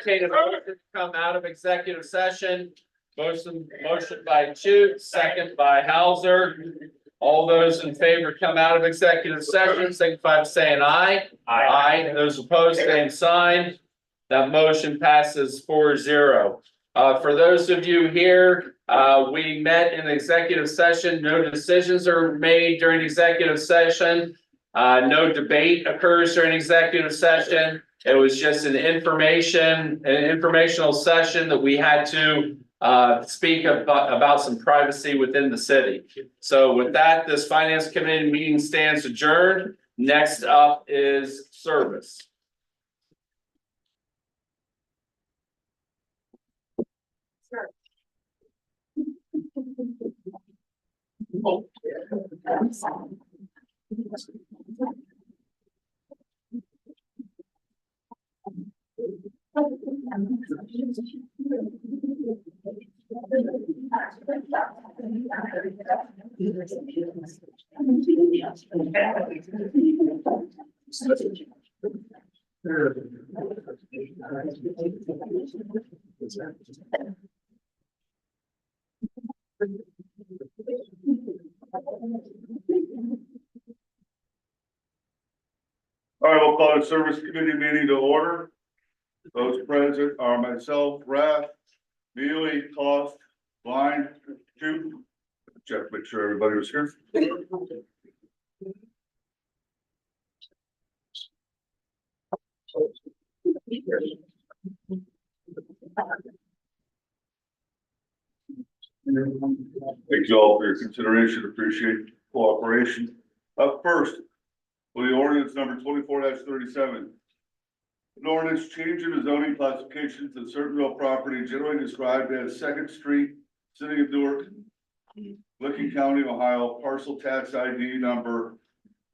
entertain a motion to come out of executive session. Motion by Chute, second by Hauser. All those in favor come out of executive session, signify by saying aye. Aye. Those opposed, same sign. That motion passes 4-0. For those of you here, we met in executive session. No decisions are made during executive session. No debate occurs during executive session. It was just an informational session that we had to speak about some privacy within the city. So with that, this finance committee meeting stands adjourned. Next up is service. Oh. All right, we'll call the service committee meeting to order. Those present are myself, Raph, Neely, Cost, Blind, Jude. Check, make sure everybody was here. Thank you all for your consideration. Appreciate cooperation. Up first, will the ordinance number 24-37. An ordinance changing the zoning classifications of certain real property generally described as Second Street, City of Newark, Licking County, Ohio, parcel tax ID number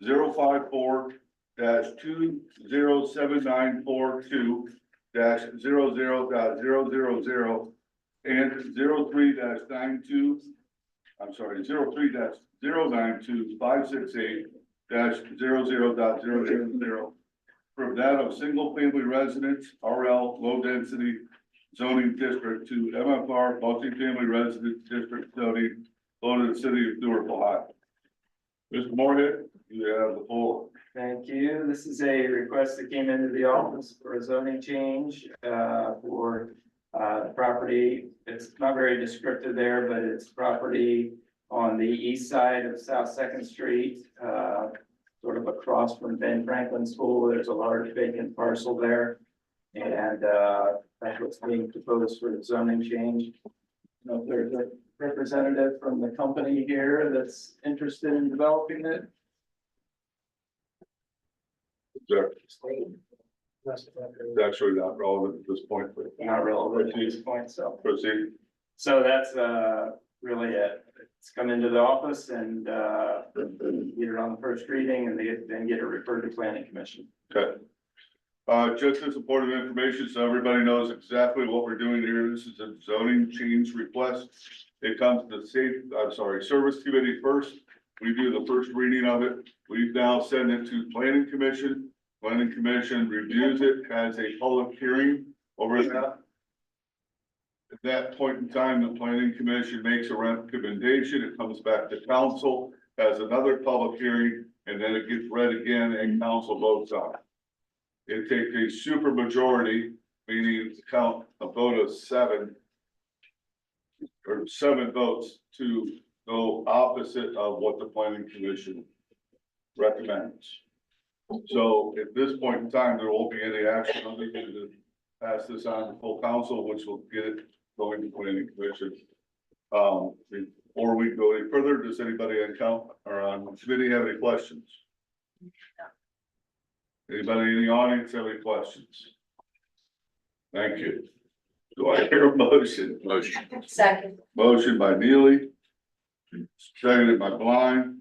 054-207942-00.000 and 03-92. I'm sorry, 03-092568-00.000 from that of single family residence, RL, low density zoning district to MFR, multifamily residence district zoning, located in the city of Newark, Ohio. Mr. Moorhead, you have the floor. Thank you. This is a request that came into the office for a zoning change for the property. It's not very descriptive there, but it's property on the east side of South Second Street, sort of across from Ben Franklin School. There's a large vacant parcel there. And that's what's being proposed for the zoning change. I don't know if there's a representative from the company here that's interested in developing it. Sure. It's actually not relevant at this point, but Not relevant at this point, so. proceed. So that's really it. It's come into the office and get it on the first reading and then get it referred to planning commission. Okay. Just as important information, so everybody knows exactly what we're doing here. This is a zoning change request. It comes to the service committee first. We do the first reading of it. We've now sent it to planning commission. Planning commission reviews it, has a public hearing over that. At that point in time, the planning commission makes a recommendation. It comes back to council, has another public hearing, and then it gets read again and council votes on it. It takes a super majority, meaning to count a vote of 7 votes to go opposite of what the planning commission recommends. So at this point in time, there won't be any action other than to pass this on to full council, which will get it going to planning commission. Before we go any further, does anybody on committee have any questions? Anybody in the audience have any questions? Thank you. Do I hear a motion? Second. Motion by Neely. Seconded by Blind.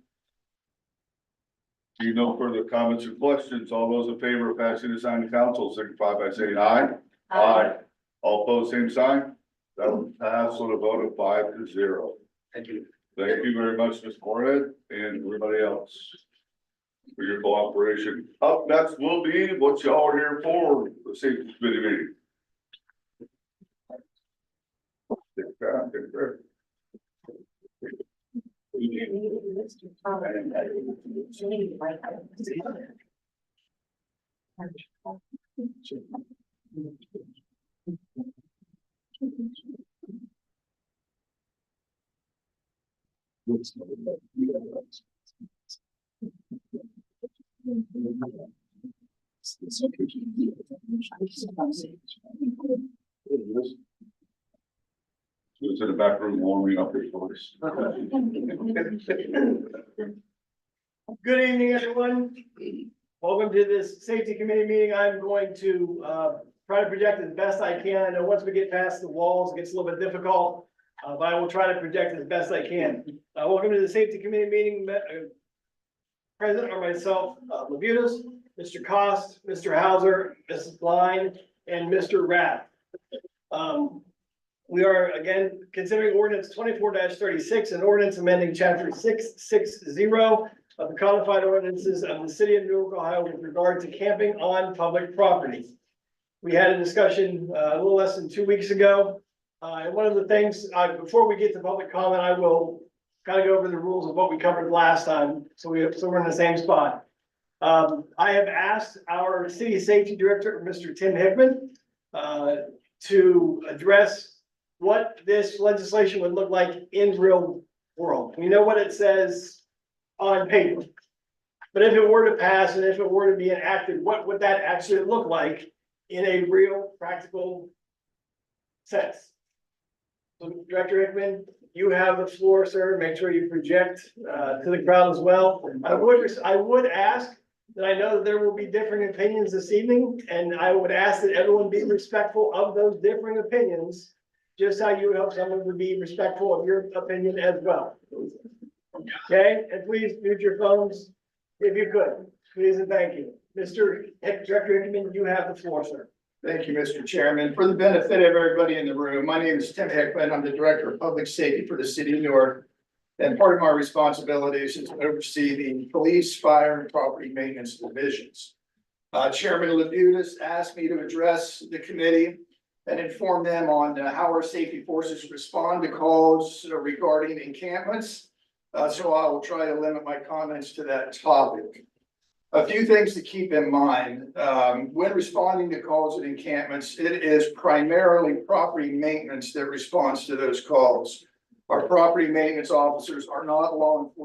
See no further comments or questions. All those in favor of passing this on to council signify by saying aye. Aye. All opposed, same sign. That will pass with a vote of 5-0. Thank you. Thank you very much, Ms. Moorhead, and everybody else for your cooperation. Up next will be what y'all are here for, the safety committee meeting. It's in the back room warming up his voice. Good evening, everyone. Welcome to this safety committee meeting. I'm going to try to project as best I can. I know once we get past the walls, it gets a little bit difficult, but I will try to project as best I can. Welcome to the safety committee meeting. President are myself, Labutus, Mr. Cost, Mr. Hauser, Mrs. Blind, and Mr. Rath. We are again considering ordinance 24-36, an ordinance amending chapter 660 of the codified ordinances of the city of Newark, Ohio with regard to camping on public property. We had a discussion a little less than 2 weeks ago. And one of the things, before we get to public comment, I will kind of go over the rules of what we covered last time. So we're in the same spot. I have asked our city safety director, Mr. Tim Hickman, to address what this legislation would look like in real world. We know what it says on paper, but if it were to pass and if it were to be enacted, what would that actually look like in a real practical sense? So Director Hickman, you have the floor, sir. Make sure you project to the crowd as well. I would ask that I know that there will be differing opinions this evening, and I would ask that everyone be respectful of those differing opinions, just how you would hope someone would be respectful of your opinion as well. Okay, and please mute your phones if you could, please and thank you. Director Hickman, you have the floor, sir. Thank you, Mr. Chairman. For the benefit of everybody in the room, my name is Tim Hickman. I'm the Director of Public Safety for the City of Newark. And part of my responsibilities is to oversee the police, fire, and property maintenance divisions. Chairman Labutus asked me to address the committee and inform them on how our safety forces respond to calls regarding encampments. So I will try to limit my comments to that topic. A few things to keep in mind. When responding to calls at encampments, it is primarily property maintenance that responds to those calls. Our property maintenance officers are not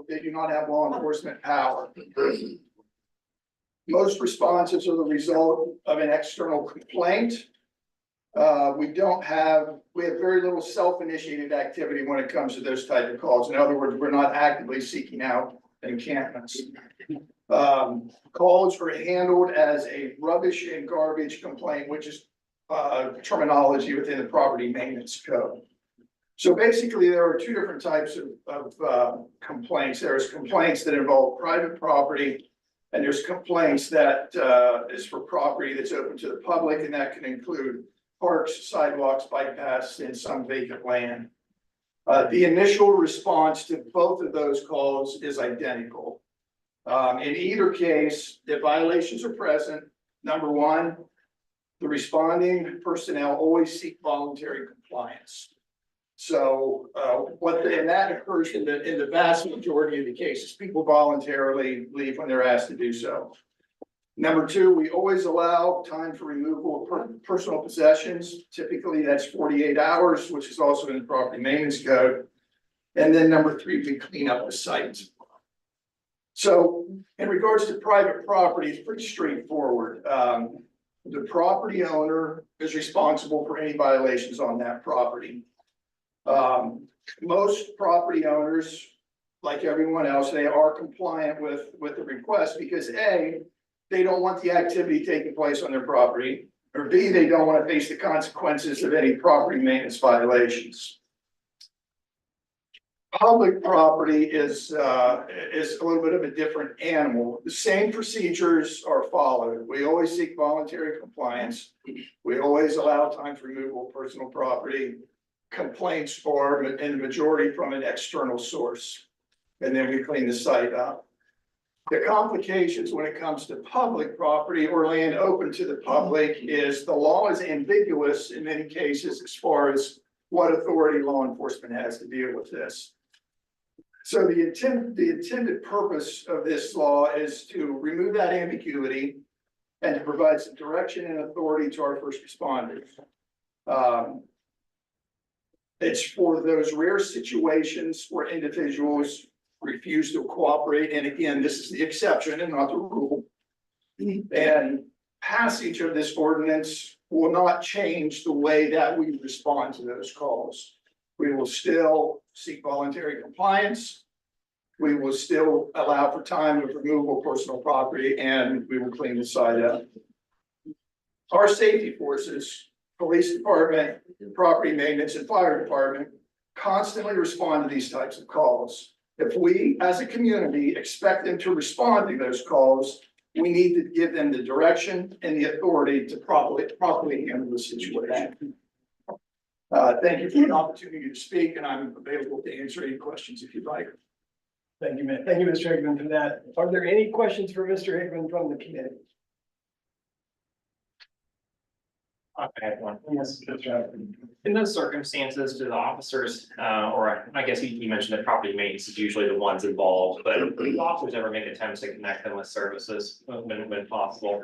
they do not have law enforcement power. Most responses are the result of an external complaint. We have very little self-initiated activity when it comes to those type of calls. In other words, we're not actively seeking out encampments. Calls are handled as a rubbish and garbage complaint, which is terminology within the property maintenance code. So basically, there are two different types of complaints. There's complaints that involve private property, and there's complaints that is for property that's open to the public, and that can include parks, sidewalks, bike paths, and some vacant land. The initial response to both of those calls is identical. In either case, if violations are present, number one, the responding personnel always seek voluntary compliance. So and that occurs in the vast majority of the cases. People voluntarily leave when they're asked to do so. Number two, we always allow time for removal of personal possessions. Typically, that's 48 hours, which is also in the property maintenance code. And then number three, we clean up the site. So in regards to private property, it's pretty straightforward. The property owner is responsible for any violations on that property. Most property owners, like everyone else, they are compliant with the request because A, they don't want the activity taking place on their property, or B, they don't want to face the consequences of any property maintenance violations. Public property is a little bit of a different animal. The same procedures are followed. We always seek voluntary compliance. We always allow time for removal of personal property. Complaints are in the majority from an external source. And then we clean the site up. The complications when it comes to public property or land open to the public is the law is ambiguous in many cases as far as what authority law enforcement has to deal with this. So the intended purpose of this law is to remove that ambiguity and to provide some direction and authority to our first responders. It's for those rare situations where individuals refuse to cooperate, and again, this is the exception and not the rule. And passage of this ordinance will not change the way that we respond to those calls. We will still seek voluntary compliance. We will still allow for time of removal of personal property, and we will clean the site up. Our safety forces, police department, property maintenance, and fire department constantly respond to these types of calls. If we, as a community, expect them to respond to those calls, we need to give them the direction and the authority to properly handle the situation. Thank you for the opportunity to speak, and I'm available to answer any questions if you'd like. Thank you, man. Thank you, Mr. Hickman, for that. Are there any questions for Mr. Hickman from the committee? I have one. Yes, Mr. Hickman. In those circumstances, do the officers, or I guess you mentioned that property maintenance is usually the ones involved, but do the officers ever make attempts to connect them with services when possible?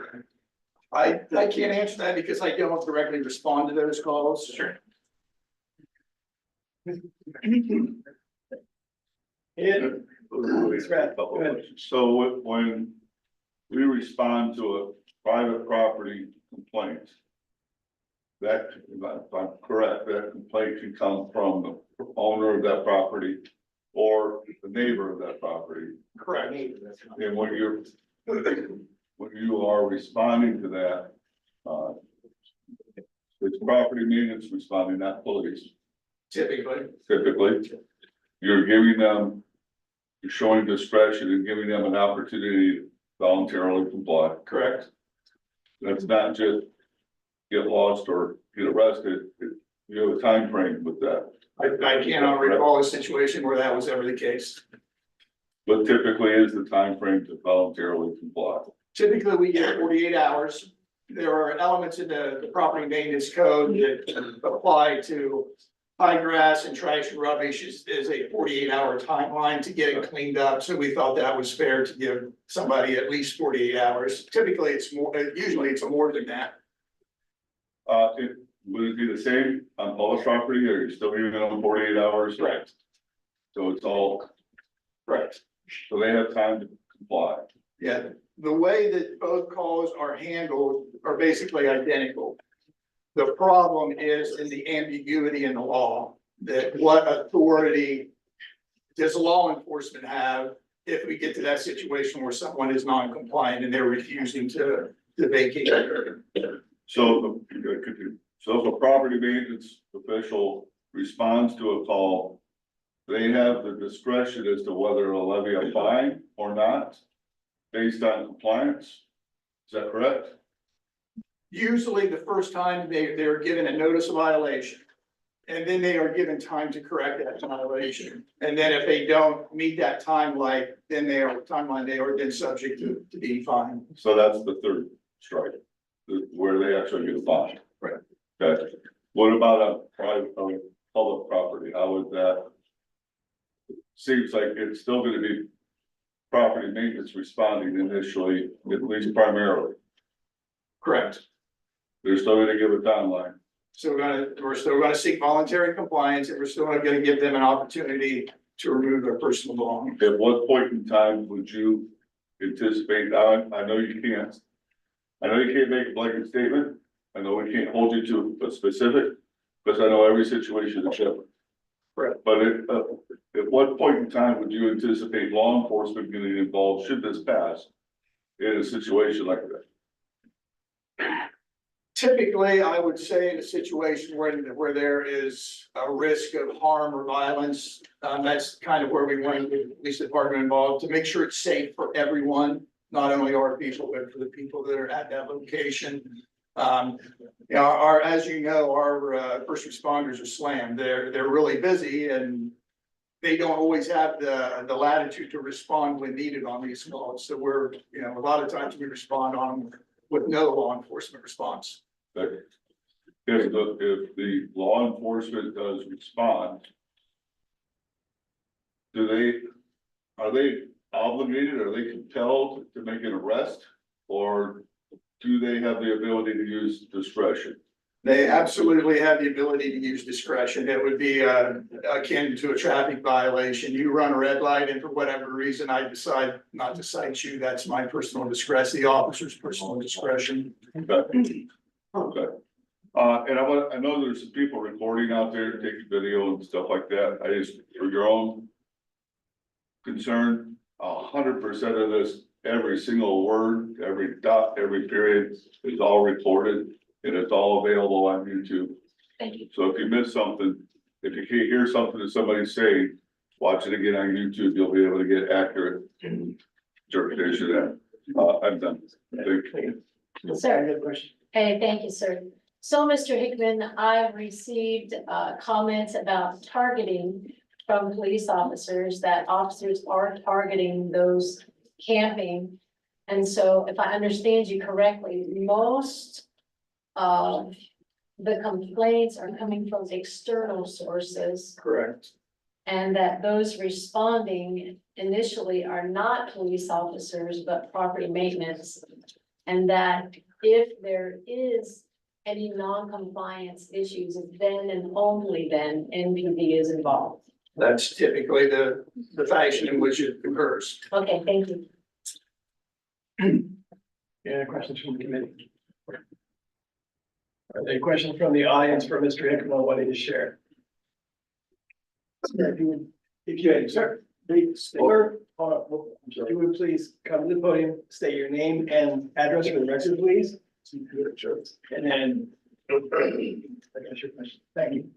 I can't answer that because I don't directly respond to those calls. Sure. Go ahead. So when we respond to a private property complaint, that, if I'm correct, that complaint can come from the owner of that property or the neighbor of that property. Correct. And when you are responding to that, it's property maintenance responding, not police. Typically. Typically, you're giving them, you're showing discretion and giving them an opportunity to voluntarily comply. Correct. That's not just get lost or get arrested. You have a time frame with that. I cannot recall a situation where that was ever the case. But typically is the time frame to voluntarily comply. Typically, we get 48 hours. There are elements in the property maintenance code that apply to high grass and trash and rubbish is a 48-hour timeline to get it cleaned up. So we thought that was fair to give somebody at least 48 hours. Typically, it's more, usually it's more than that. Would it be the same on public property, or are you still giving them 48 hours? Correct. So it's all, Correct. so they have time to comply. Yeah, the way that both calls are handled are basically identical. The problem is in the ambiguity in the law, that what authority does law enforcement have if we get to that situation where someone is non-compliant and they're refusing to vacate? So if a property maintenance official responds to a call, they have the discretion as to whether to levy a fine or not, based on compliance. Is that correct? Usually the first time they're given a notice of violation. And then they are given time to correct that violation. And then if they don't meet that timeline, then they are then subject to being fined. So that's the third strike, where they actually get a fine. Right. Okay, what about a private, public property? How would that? Seems like it's still gonna be property maintenance responding initially, at least primarily. Correct. They're still gonna give a timeline. So we're still gonna seek voluntary compliance, and we're still gonna give them an opportunity to remove their personal belongings. At what point in time would you anticipate, I know you can't. I know you can't make a blanket statement. I know we can't hold you to a specific, because I know every situation is different. Correct. But at what point in time would you anticipate law enforcement getting involved, should this pass, in a situation like that? Typically, I would say in a situation where there is a risk of harm or violence, that's kind of where we want the police department involved to make sure it's safe for everyone, not only our people, but for the people that are at that location. As you know, our first responders are slammed. They're really busy and they don't always have the latitude to respond when needed on these calls. So we're, a lot of times we respond on with no law enforcement response. Okay. if the law enforcement does respond, are they obligated, are they compelled to make an arrest? Or do they have the ability to use discretion? They absolutely have the ability to use discretion. It would be akin to a traffic violation. You run a red light and for whatever reason I decide not to cite you, that's my personal discretion, the officer's personal discretion. Okay. Okay. And I know there's some people recording out there, taking video and stuff like that. I just, for your own concern, 100% of this, every single word, every dot, every period is all recorded and it's all available on YouTube. Thank you. So if you miss something, if you can't hear something that somebody's saying, watch it again on YouTube, you'll be able to get accurate interpretation of that. I'm done. Thank you. Sir. Good question. Hey, thank you, sir. So, Mr. Hickman, I've received comments about targeting from police officers, that officers are targeting those camping. And so if I understand you correctly, most of the complaints are coming from external sources, Correct. and that those responding initially are not police officers, but property maintenance. And that if there is any non-compliance issues, then and only then NPD is involved. That's typically the fashion in which it occurs. Okay, thank you. Any other questions from the committee? Are there any questions from the audience for Mr. Hickman wanting to share? If you had, sir, please, sir, hold on, if you would please come to the podium, state your name and address for the record, please. And then. I guess your question. Thank you.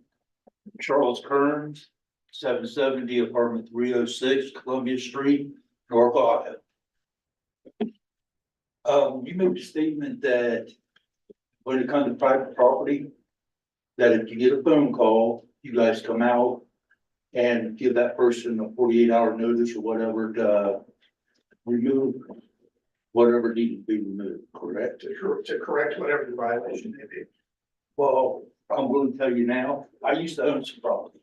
Charles Kearns, 770 apartment 306 Columbia Street, North Ohio. You made a statement that when it comes to private property, that if you get a phone call, you guys come out and give that person a 48-hour notice or whatever to remove whatever needs to be removed, correct? To correct whatever the violation may be. Well, I'm going to tell you now, I used to own some property.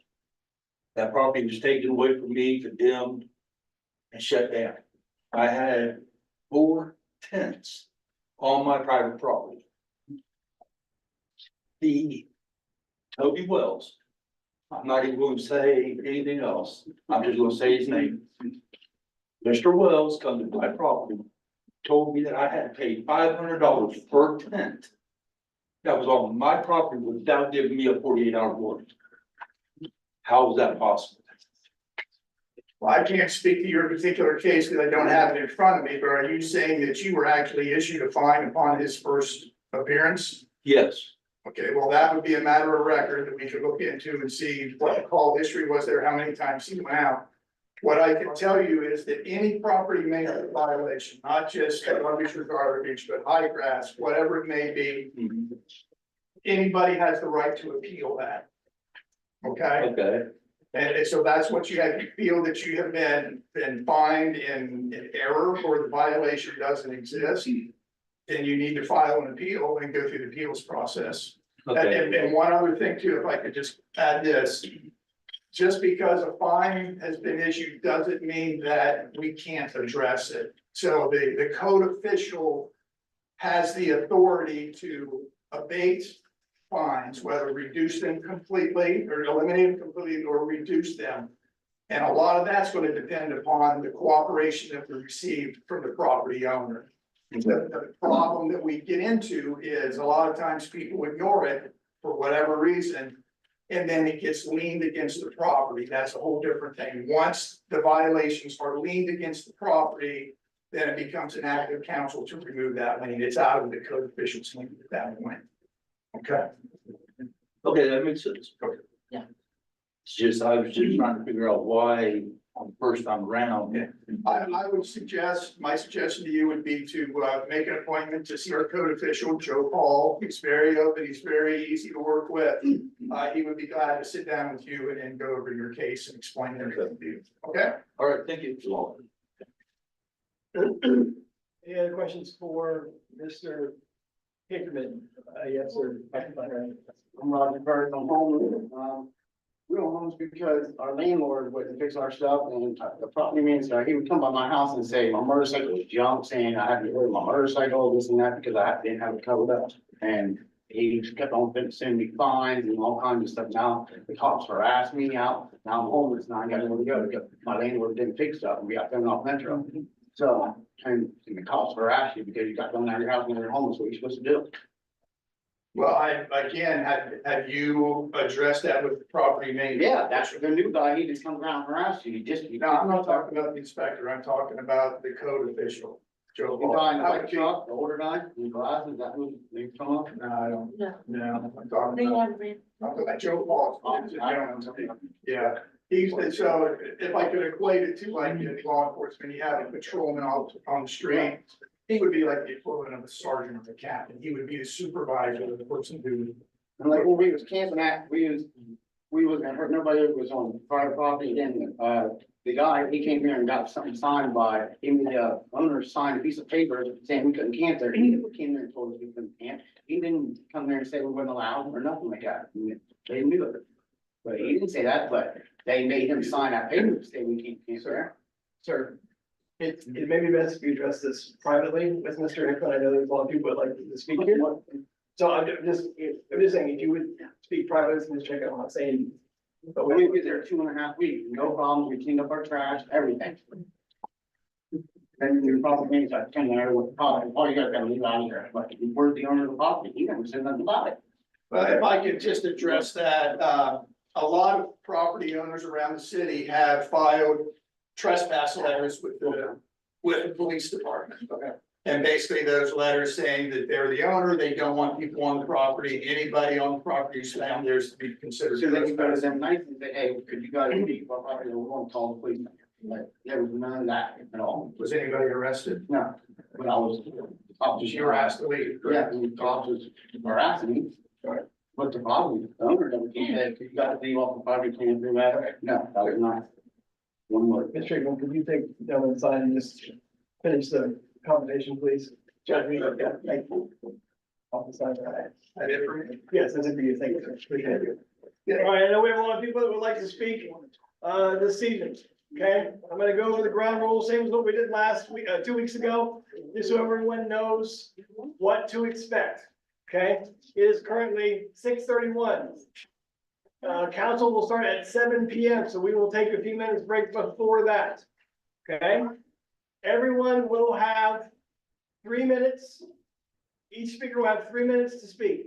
That property was taken away from me, condemned, and shut down. I had 4 tents on my private property. The Toby Wells, I'm not even going to say anything else, I'm just going to say his name. Mr. Wells come to my property, told me that I had to pay $500 per tent that was on my property without giving me a 48-hour warning. How is that possible? Well, I can't speak to your particular case because I don't have it in front of me, but are you saying that you were actually issued a fine upon his first appearance? Yes. Okay, well, that would be a matter of record that we could look into and see what the call history was there, how many times he went out. What I can tell you is that any property maintenance violation, not just rubbish or garbage, but high grass, whatever it may be, anybody has the right to appeal that. Okay? Okay. And so that's what you have, you feel that you have been fined in error or the violation doesn't exist. Then you need to file an appeal and go through the appeals process. Okay. And one other thing too, if I could just add this. Just because a fine has been issued doesn't mean that we can't address it. So the code official has the authority to abate fines, whether reduce them completely or eliminate them completely or reduce them. And a lot of that's going to depend upon the cooperation that we received from the property owner. The problem that we get into is a lot of times people ignore it for whatever reason. And then it gets leaned against the property. That's a whole different thing. Once the violations are leaned against the property, then it becomes an act of counsel to remove that lien. It's out of the code official's lien at that point. Okay. Okay, that makes sense. Okay. Yeah. It's just, I was just trying to figure out why on the first time around. Yeah. I would suggest, my suggestion to you would be to make an appointment to see our code official, Joe Paul. He's very open, he's very easy to work with. He would be glad to sit down with you and go over your case and explain everything to you. Okay? All right, thank you. Any other questions for Mr. Hickman, yes, sir. I'm Roger Bird, I'm homeless. We were homeless because our landlord wouldn't fix our stuff and the property manager, he would come by my house and say my motorcycle was junk, saying I had to get rid of my motorcycle, this and that, because I didn't have it covered up. And he just kept on sending me fines and all kinds of stuff. Now the cops harassed me out. Now I'm homeless. Now I got nowhere to go because my landlord didn't fix stuff and we got thrown off Metro. So, and the cops harass you because you got thrown out of your house when you're homeless. What are you supposed to do? Well, again, have you addressed that with the property maintenance? Yeah, that's the new guy. He just comes around and harass you. No, I'm not talking about the inspector, I'm talking about the code official, Joe. The guy in the Hall. white truck, the older guy, in glasses, that was, they come up. No, I don't, No, no, I'm they talking about, haven't been. I'm talking about Joe Paul. I don't know. Yeah, he's, so if I could equate it to like in law enforcement, you have a patrolman on the street. He would be like the equivalent of a sergeant or a captain, he would be the supervisor of the person who. And like when we was camping at, we wasn't hurt, nobody was on private property, and, the guy, he came here and got something signed by, even the owner signed a piece of paper saying we couldn't camp there, he came there and told us we couldn't camp. He didn't come there and say we weren't allowed or nothing like that, they knew it. But he didn't say that, but they made him sign that paper to say we can't camp there. Sir, it may be best if you address this privately with Mr. Hickman. I know there's a lot of people that like to speak here. So I'm just saying, if you would speak privately with Mr. Hickman, I'm not saying. But we were there 2.5 weeks, no problems, we cleaned up our trash, everything. And the property means like 10 hours with the property, all you gotta leave out of here, but if you were the owner of the property, he never said nothing about it. But if I could just address that, a lot of property owners around the city have filed trespass letters with the police department. Okay. And basically those letters saying that they're the owner, they don't want people on the property, anybody on the property who's found theirs to be considered. So they can go to trespass. them nights and say, hey, could you guys leave our property, we're gonna call the police. Like, there was none of that at all, Was anybody arrested? no, but I was. You were asked to leave. Yeah, correct? the cops was harassing me. What's the problem? The owner never came back, you got to leave off the property, can't do that. No, that was not. One word. Mr. Hickman, could you take down the sign and just finish the conversation, please? Judge me, yeah, thank you. Off the side, That it for me? yes, that's it for you, thank you, sir. Appreciate it. All right, I know we have a lot of people that would like to speak, this evening, okay? I'm gonna go over the ground rules, same as what we did last week, 2 weeks ago, just so everyone knows what to expect, okay? It is currently 6:31. Council will start at 7 PM, so we will take a few minutes break before that, okay? Everyone will have 3 minutes. Each speaker will have 3 minutes to speak.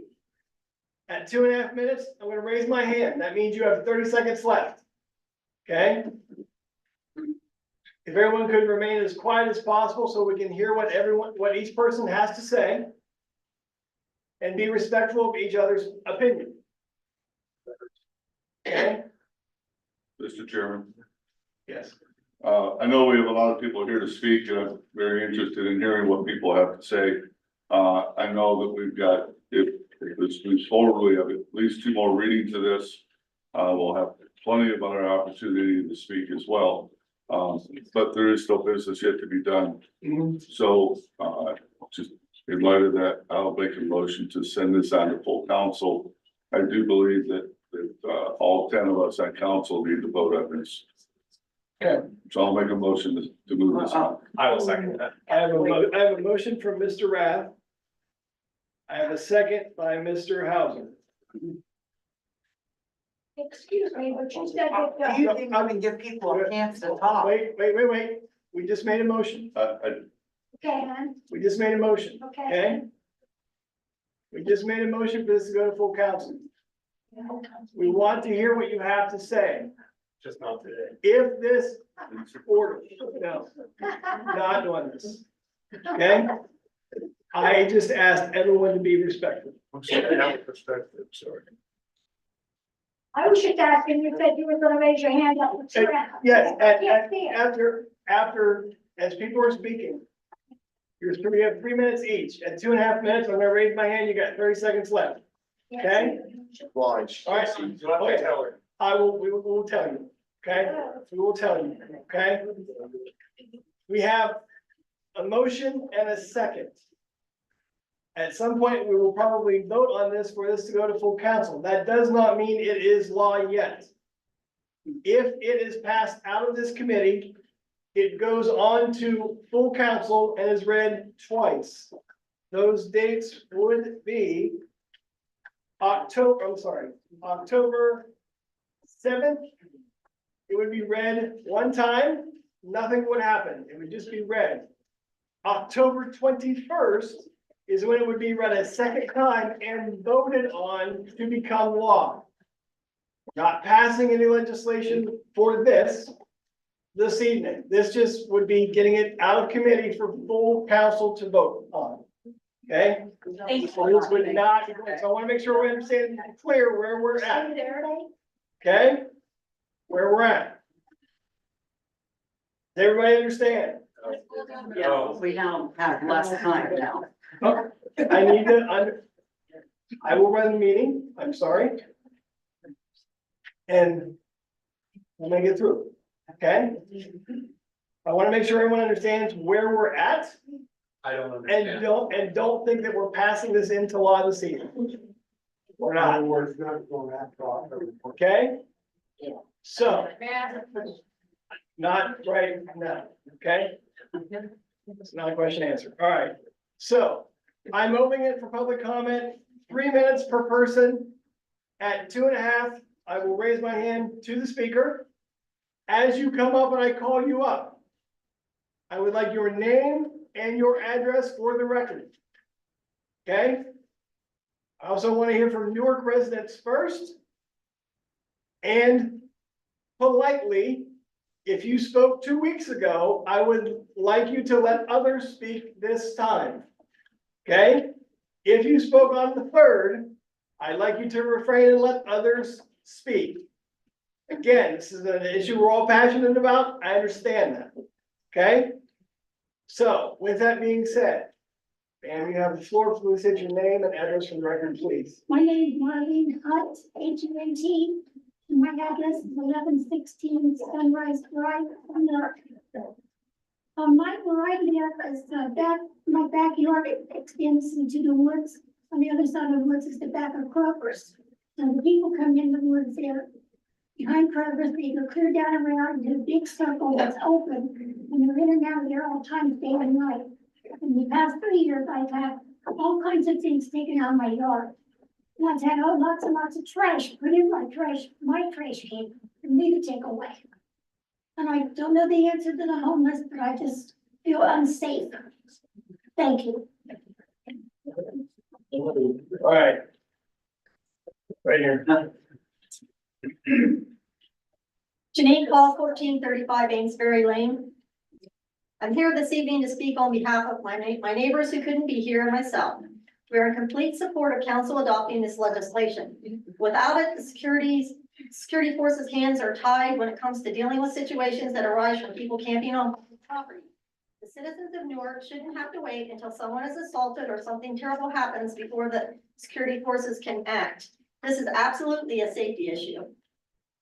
At 2.5 minutes, I'm gonna raise my hand. That means you have 30 seconds left. Okay? If everyone could remain as quiet as possible so we can hear what each person has to say. And be respectful of each other's opinion. Okay? Mr. Chairman. Yes. I know we have a lot of people here to speak, and I'm very interested in hearing what people have to say. I know that we've got, if this moves forward, we have at least 2 more readings of this. We'll have plenty of other opportunity to speak as well. But there is still business yet to be done. So, just in light of that, I'll make a motion to send this on to full council. I do believe that all 10 of us on council need to vote on this. Okay. So I'll make a motion to move this on. I will second that. I have a motion from Mr. Rath. I have a second by Mr. Hauser. Excuse me, but you said that. You didn't even give people a chance to talk. Wait. We just made a motion. Okay, hon, We just made a motion, okay. okay? We just made a motion for this to go to full council. We want to hear what you have to say. Just not today. If this order, no, not doing this, okay? I just asked everyone to be respectful. Perspective, sorry. I was just asking, you said you were gonna raise your hand up. Yes, I can't see it. after, as people are speaking. We have 3 minutes each. At 2.5 minutes, I'm gonna raise my hand. You got 30 seconds left. Okay? Obliged. All right. Okay. We will tell you, okay? We will tell you, okay? We have a motion and a second. At some point, we will probably vote on this for this to go to full council. That does not mean it is law yet. If it is passed out of this committee, it goes on to full council and is read twice. Those dates would be October 7th. It would be read one time, nothing would happen. It would just be read. October 21st is when it would be read a second time and voted on to become law. Not passing any legislation for this evening. This just would be getting it out of committee for full council to vote on. Okay? So this would not, so I want to make sure we understand clear where we're at. Okay? Where we're at. Does everybody understand? Yeah, we don't have less time now. I need to, I will run the meeting, I'm sorry. And we'll make it through, okay? I want to make sure everyone understands where we're at I don't and understand. don't think that we're passing this into law this evening. We're not, okay? So, not right now, okay? It's not a question answer. All right. So I'm opening it for public comment, 3 minutes per person. At 2.5, I will raise my hand to the speaker. As you come up and I call you up, I would like your name and your address for the record. Okay? I also want to hear from Newark residents first. And politely, if you spoke 2 weeks ago, I would like you to let others speak this time. Okay? If you spoke on the 3rd, I'd like you to refrain and let others speak. Again, this is an issue we're all passionate about. I understand that. Okay? So with that being said, and you have the floor, please state your name and address for the record, please. My name is Marlene Hunt, Hunt. My address is 1116 Sunrise Drive, Newark. My where I live is my backyard extends into the woods. On the other side of the woods is the back of Kroger's. And the people come in the woods there. Behind Kroger's, they go clear down around into a big circle that's open. And they're in and out of there all times, day and night. In the past 3 years, I've had all kinds of things taken out of my yard. And I've had lots and lots of trash put in my trash can for me to take away. And I don't know the answer to the homeless, but I just feel unsafe. Thank you. All right. Right here. Janine Call, 1435 Amesbury Lane. I'm here this evening to speak on behalf of my neighbors who couldn't be here and myself. We are in complete support of council adopting this legislation. Without it, the security forces' hands are tied when it comes to dealing with situations that arise from people camping on property. The citizens of Newark shouldn't have to wait until someone is assaulted or something terrible happens before the security forces can act. This is absolutely a safety issue.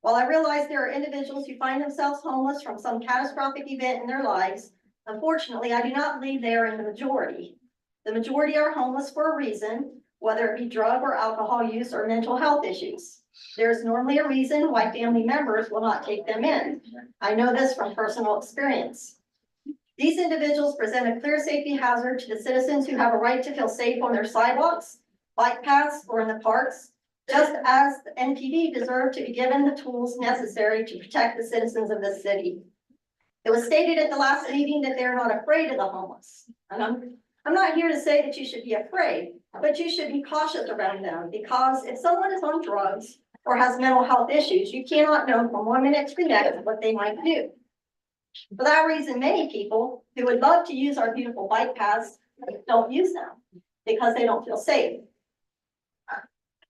While I realize there are individuals who find themselves homeless from some catastrophic event in their lives, unfortunately, I do not believe they are in the majority. The majority are homeless for a reason, whether it be drug or alcohol use or mental health issues. There's normally a reason why family members will not take them in. I know this from personal experience. These individuals present a clear safety hazard to the citizens who have a right to feel safe on their sidewalks, bike paths, or in the parks, just as the NPD deserve to be given the tools necessary to protect the citizens of this city. It was stated at the last meeting that they're not afraid of the homeless. And I'm not here to say that you should be afraid, but you should be cautious around them, because if someone is on drugs or has mental health issues, you cannot know from 1 minute to the next what they might do. For that reason, many people who would love to use our beautiful bike paths don't use them because they don't feel safe.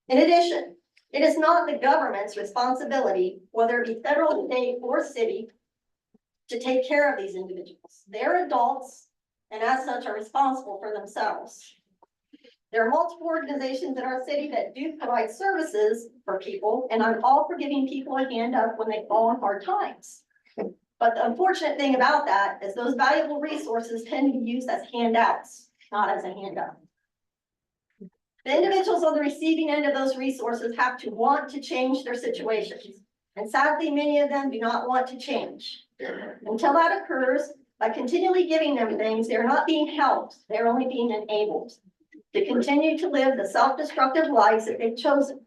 In addition, it is not the government's responsibility, whether it be federal, state, or city, to take care of these individuals. They're adults and as such are responsible for themselves. There are multiple organizations in our city that do provide services for people, and I'm all for giving people a hand up when they fall in hard times. But the unfortunate thing about that is those valuable resources tend to be used as handouts, not as a handout. The individuals on the receiving end of those resources have to want to change their situations. And sadly, many of them do not want to change. Until that occurs, by continually giving them things, they're not being helped, they're only being enabled to continue to live the self-destructive lives that they've chosen.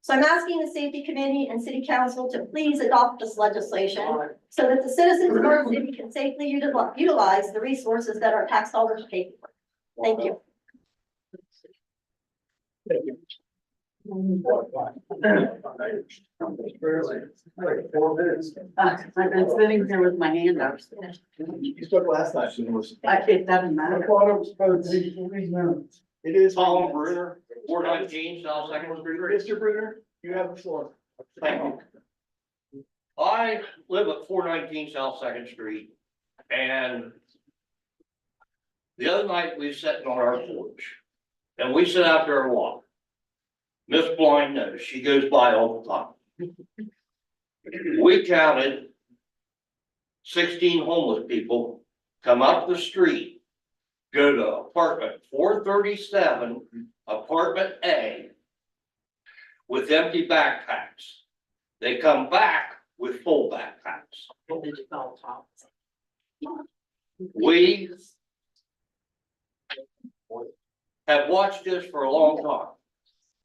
So I'm asking the Safety Committee and City Council to please adopt this legislation so that the citizens of our city can safely utilize the resources that our tax dollars pay for. Thank you. I've been sitting here with my hand up. You spoke last night. It doesn't matter. It is. Tom Bruner, 419 South Second Street. Mr. Bruner, you have the floor. Thank you. I live at 419 South Second Street, and the other night we sat on our porch, and we sit out there a lot. Miss Blind knows, she goes by all the time. We counted 16 homeless people come up the street, go to apartment 437, apartment A, with empty backpacks. They come back with full backpacks. We have watched this for a long time.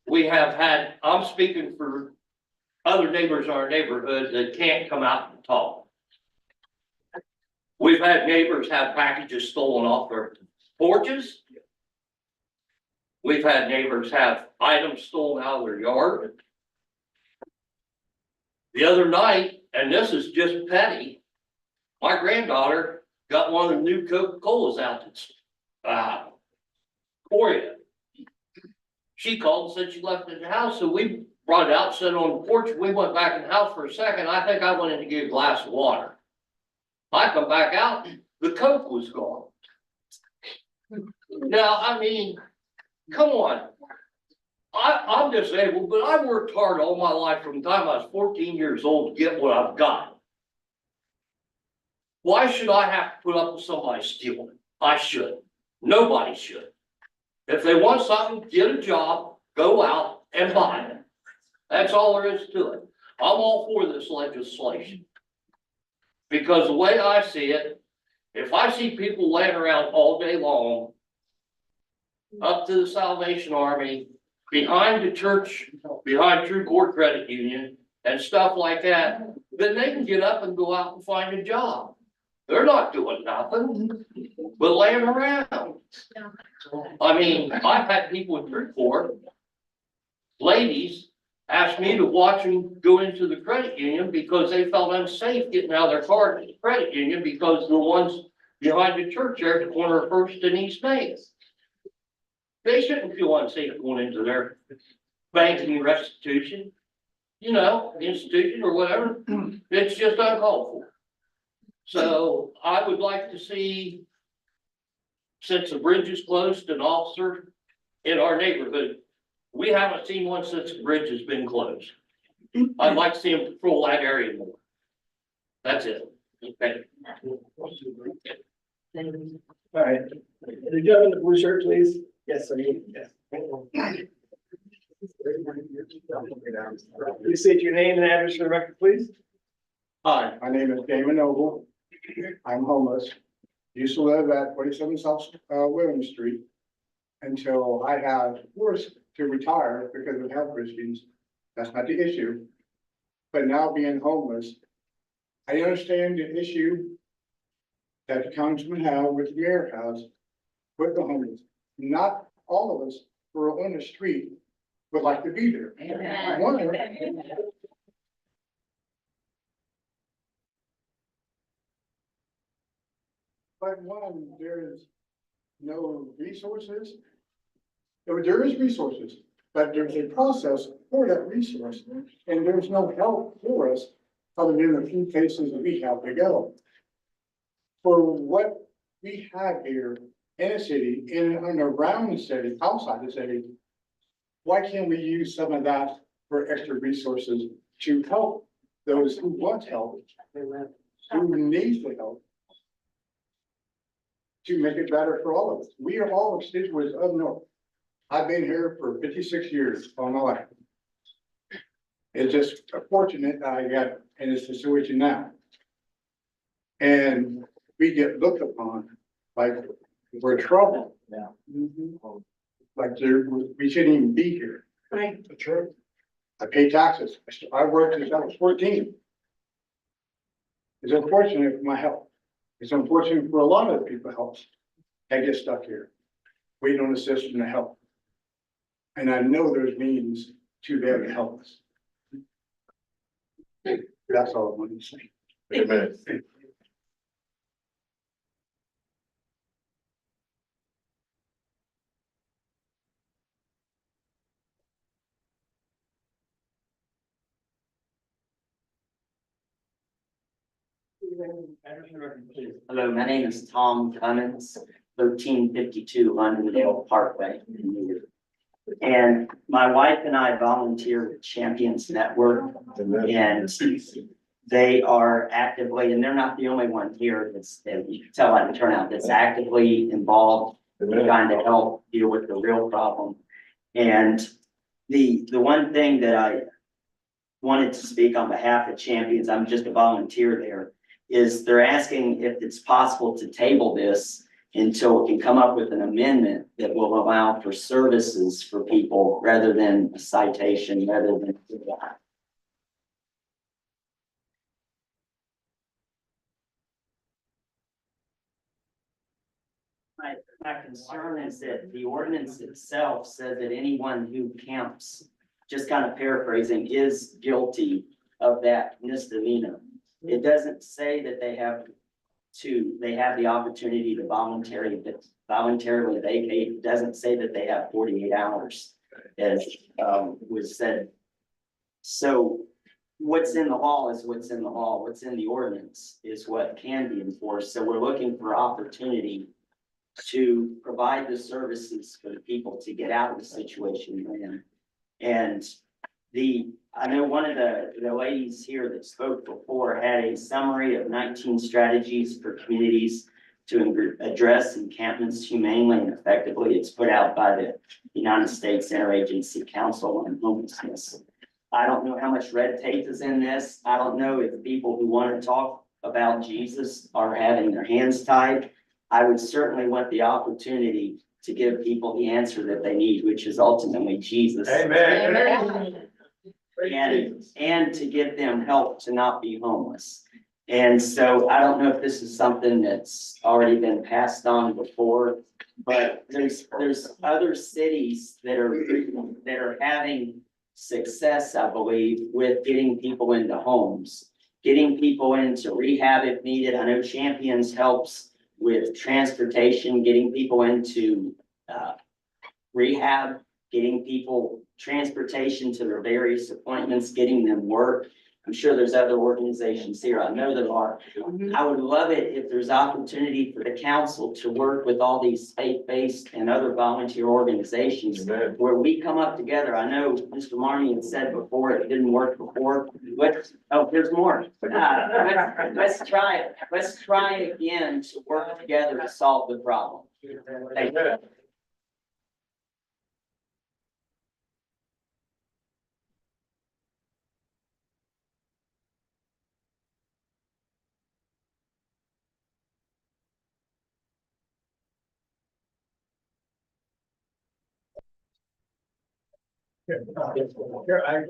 We have had, I'm speaking for other neighbors in our neighborhood that can't come out and talk. We've had neighbors have packages stolen off their porches. We've had neighbors have items stolen out of their yard. The other night, and this is just petty, my granddaughter got one of the new Coca-Colas out for you. She called and said she left it in the house, so we brought it out, sat on the porch, we went back in the house for a second. I think I went in to get a glass of water. I come back out, the Coke was gone. Now, I mean, come on. I'm disabled, but I worked hard all my life from the time I was 14 years old to get what I've got. Why should I have to put up with somebody stealing? I should. Nobody should. If they want something, get a job, go out and buy it. That's all there is to it. I'm all for this legislation. Because the way I see it, if I see people laying around all day long, up to the Salvation Army, behind the church, behind True Core Credit Union and stuff like that, then they can get up and go out and find a job. They're not doing nothing but laying around. I mean, I've had people in True Core, ladies, ask me to watch them go into the credit union because they felt unsafe getting out of their car to the credit union because the ones behind the church there at the corner of First and East Main. They shouldn't feel unsafe going into their banking institution or whatever. It's just uncalled for. So I would like to see, since the bridge is closed, an officer in our neighborhood. We haven't seen one since the bridge has been closed. I'd like to see him patrol that area more. That's it. Okay. All right. The gentleman in the blue shirt, please. Yes, sir. Yes. Please state your name and address for the record, please. Hi, my name is Damon Noble. I'm homeless. Used to live at 47 South William Street until I had forced to retire because of health issues. That's not the issue. But now being homeless, I understand the issue that the councilman have with the mayor has with the homeless. Not all of us who are on the street would like to be there. But one, there is no resources. There is resources, but there's a process for that resource, and there's no help for us other than the few places that we have to go. For what we have here in a city, in and around the city, outside the city, why can't we use some of that for extra resources to help those who want help, who need the help, to make it better for all of us? We are all constituents of North. I've been here for 56 years all my life. It's just fortunate that I got in this situation now. And we get looked upon like we're trouble. Yeah. Like we shouldn't even be here. Right. That's true. I pay taxes. I worked since I was 14. It's unfortunate for my health. It's unfortunate for a lot of people health. I get stuck here, waiting on the system to help. And I know there's means to be able to help us. That's all I wanted to say. Amen. Hello, my name is Tom Cummins, 1352 Londondale Parkway. And my wife and I volunteer with Champions Network, and they are actively, and they're not the only one here that's, that you can tell by the turnout, that's actively involved in trying to help deal with the real problem. And the one thing that I wanted to speak on behalf of Champions, I'm just a volunteer there, is they're asking if it's possible to table this until we can come up with an amendment that will allow for services for people rather than a citation, rather than. My concern is that the ordinance itself says that anyone who camps, just kind of paraphrasing, is guilty of that misdemeanor. It doesn't say that they have the opportunity to voluntarily vacate. It doesn't say that they have 48 hours, as was said. So what's in the law is what's in the law. What's in the ordinance is what can be enforced. So we're looking for opportunity to provide the services for the people to get out of the situation they're in. And I know one of the ladies here that spoke before had a summary of 19 strategies for communities to address encampments humanely and effectively. It's put out by the United States Interagency Council on Homelessness. I don't know how much red tape is in this. I don't know if people who want to talk about Jesus are having their hands tied. I would certainly want the opportunity to give people the answer that they need, which is ultimately Jesus. Amen. And to give them help to not be homeless. And so I don't know if this is something that's already been passed on before, but there's other cities that are having success, I believe, with getting people into homes, getting people into rehab if needed. I know Champions helps with transportation, getting people into rehab, getting people transportation to their various appointments, getting them work. I'm sure there's other organizations here. I know there are. I would love it if there's opportunity for the council to work with all these faith-based and other volunteer organizations where we come up together. I know Mr. Marnie had said before it didn't work before. There's more. Let's try it. Let's try again to work together to solve the problem. Thank you.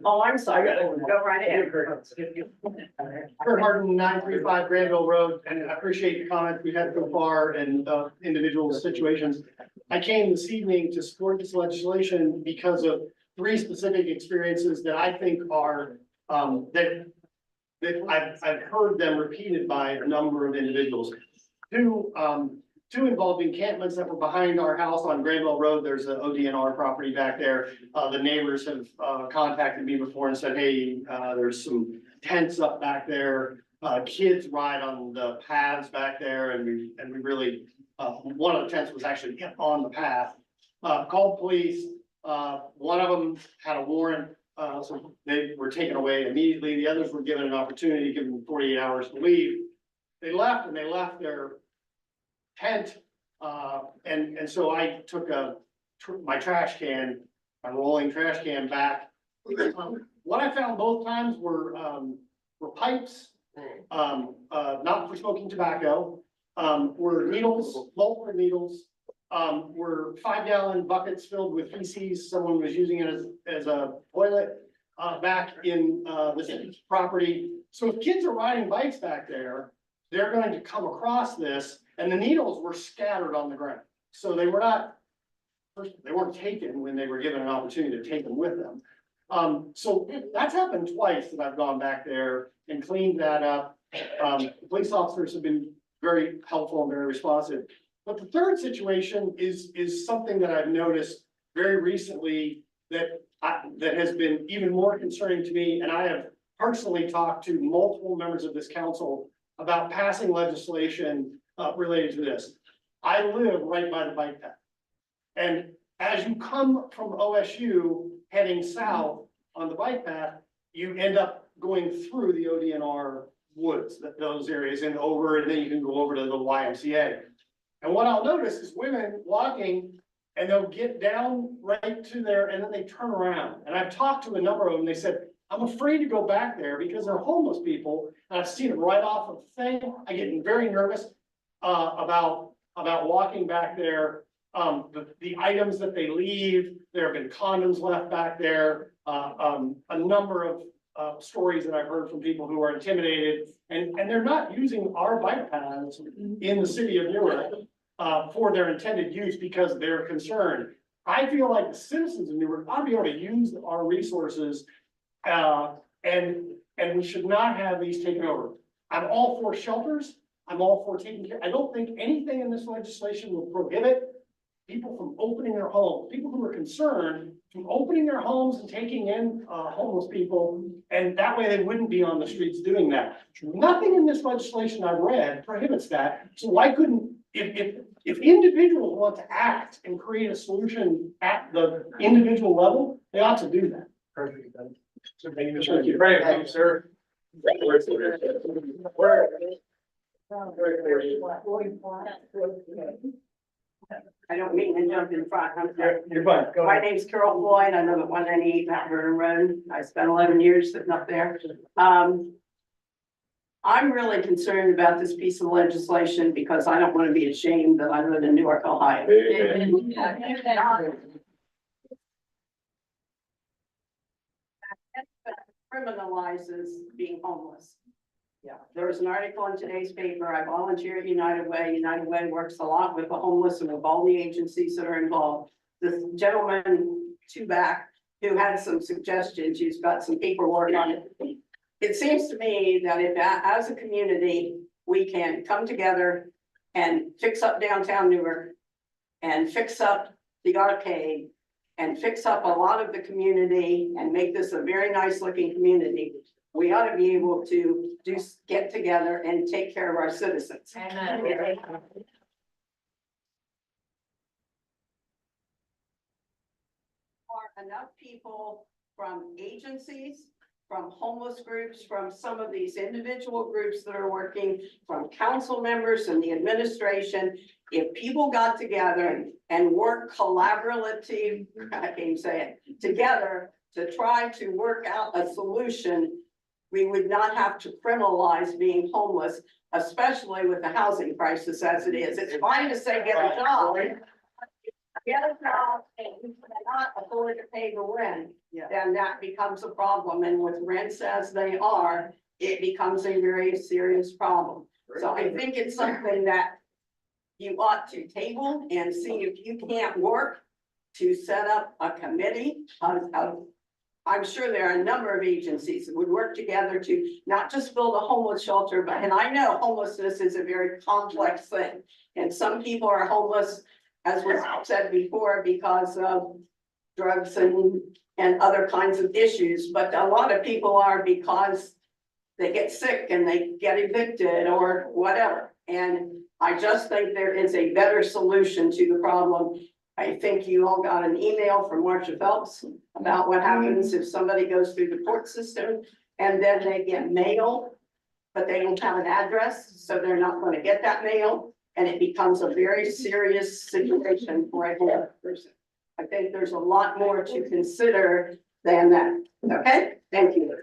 Oh, I'm sorry. Go right ahead. Kurt Harden, 935 Granville Road, and I appreciate the comments we've had so far and individual situations. I came this evening to support this legislation because of three specific experiences that I think are, that I've heard them repeated by a number of individuals. Two involved encampments that were behind our house on Granville Road. There's an ODNR property back there. The neighbors have contacted me before and said, hey, there's some tents up back there. Kids ride on the paths back there, and we really, one of the tents was actually on the path. Called police. One of them had a warrant, so they were taken away immediately. The others were given an opportunity, given them 48 hours to leave. They left their tent, and so I took a my trash can, my rolling trash can back. What I found both times were pipes, not for smoking tobacco, were needles, multiple needles, were 5-gallon buckets filled with feces. Someone was using it as a toilet, back in, this property. So if kids are riding bikes back there, they're going to come across this, and the needles were scattered on the ground. So they were not, first, they weren't taken when they were given an opportunity to take them with them. So that's happened twice that I've gone back there and cleaned that up. Police officers have been very helpful and very responsive. But the third situation is something that I've noticed very recently that has been even more concerning to me, and I have personally talked to multiple members of this council about passing legislation related to this. I live right by the bike path. And as you come from OSU heading south on the bike path, you end up going through the ODNR woods, those areas, and over, and then you can go over to the YMCA. And what I'll notice is women walking, and they'll get down right to there, and then they turn around. And I've talked to a number of them, they said, I'm afraid to go back there because they're homeless people, and I've seen them right off of the thing. I get very nervous about walking back there. The items that they leave, there have been condoms left back there. A number of stories that I've heard from people who are intimidated, and they're not using our bike paths in the city of Newark for their intended use because they're concerned. I feel like the citizens of Newark ought to be able to use our resources, and we should not have these taken over. I'm all for shelters. I'm all for taking care. I don't think anything in this legislation will prohibit people from opening their homes, people who are concerned from opening their homes and taking in homeless people, and that way they wouldn't be on the streets doing that. Nothing in this legislation I've read prohibits that. So why couldn't, if individuals want to act and create a solution at the individual level, they ought to do that. Perfect. So Thank you very much, sir. I don't mean to jump in front. I'm sorry. You're fine. Go My ahead. name's Carol Floyd. I live at 198 Mount Vernon Road. I spent 11 years sitting up there. I'm really concerned about this piece of legislation because I don't want to be ashamed that I live in Newark, Ohio. Criminalizes being homeless. Yeah, there was an article in today's paper. I volunteer at United Way. United Way works a lot with the homeless and with all the agencies that are involved. This gentleman back who had some suggestions, he's got some paperwork on it. It seems to me that if as a community, we can come together and fix up downtown Newark and fix up the arcade and fix up a lot of the community and make this a very nice looking community, we ought to be able to get together and take care of our citizens. Amen. Are enough people from agencies, from homeless groups, from some of these individual groups that are working, from council members and the administration. If people got together and worked collaboratively, I can't even say it, together to try to work out a solution, we would not have to criminalize being homeless, especially with the housing crisis as it is. It's fine to say get a job. Get a job and you cannot afford to pay the rent, then that becomes a problem. And with rents as they are, it becomes a very serious problem. So I think it's something that you ought to table and see if you can't work to set up a committee of I'm sure there are a number of agencies that would work together to not just build a homeless shelter, but, and I know homelessness is a very complex thing. And some people are homeless, as was said before, because of drugs and other kinds of issues. But a lot of people are because they get sick and they get evicted or whatever. And I just think there is a better solution to the problem. I think you all got an email from Marcia Phelps about what happens if somebody goes through the court system and then they get mail, but they don't have an address, so they're not going to get that mail. And it becomes a very serious situation for a homeless person. I think there's a lot more to consider than that. Okay, thank you.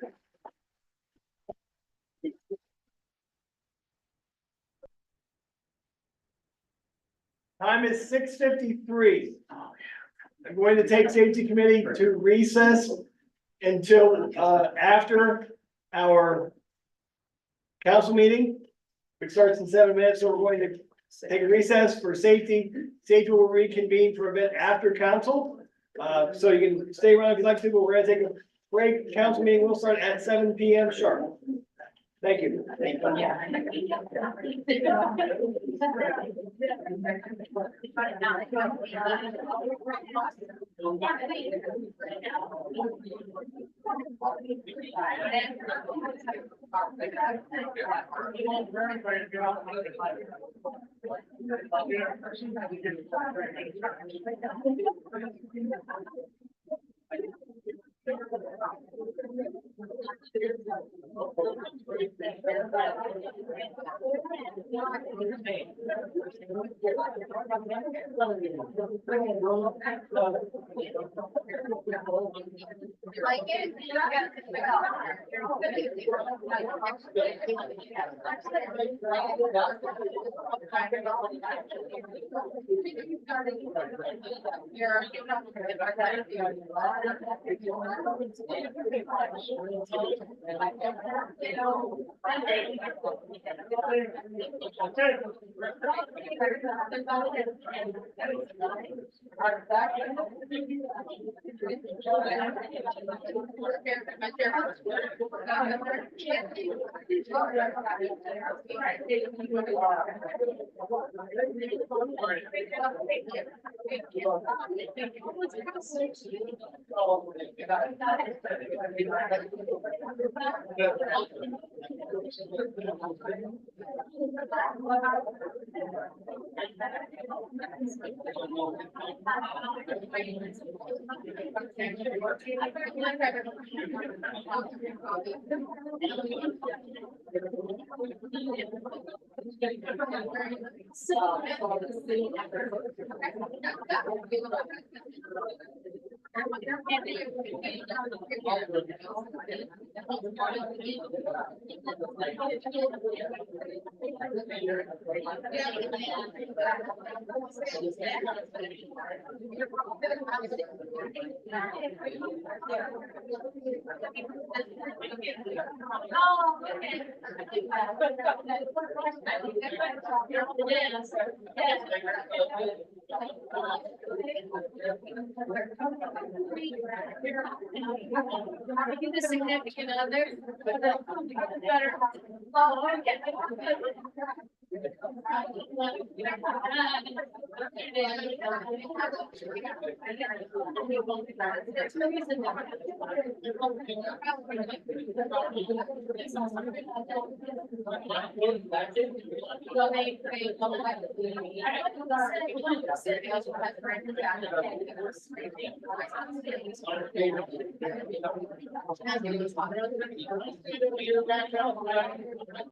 Time is 6:53. I'm going to take safety committee to recess until after our council meeting, which starts in 7 minutes, so we're going to take a recess for safety. Safety will reconvene for a bit after council. So you can stay around if you'd like to, but we're gonna take a break. Council meeting will start at 7 PM sharp. Thank you. The significant other. Better. Oh, okay.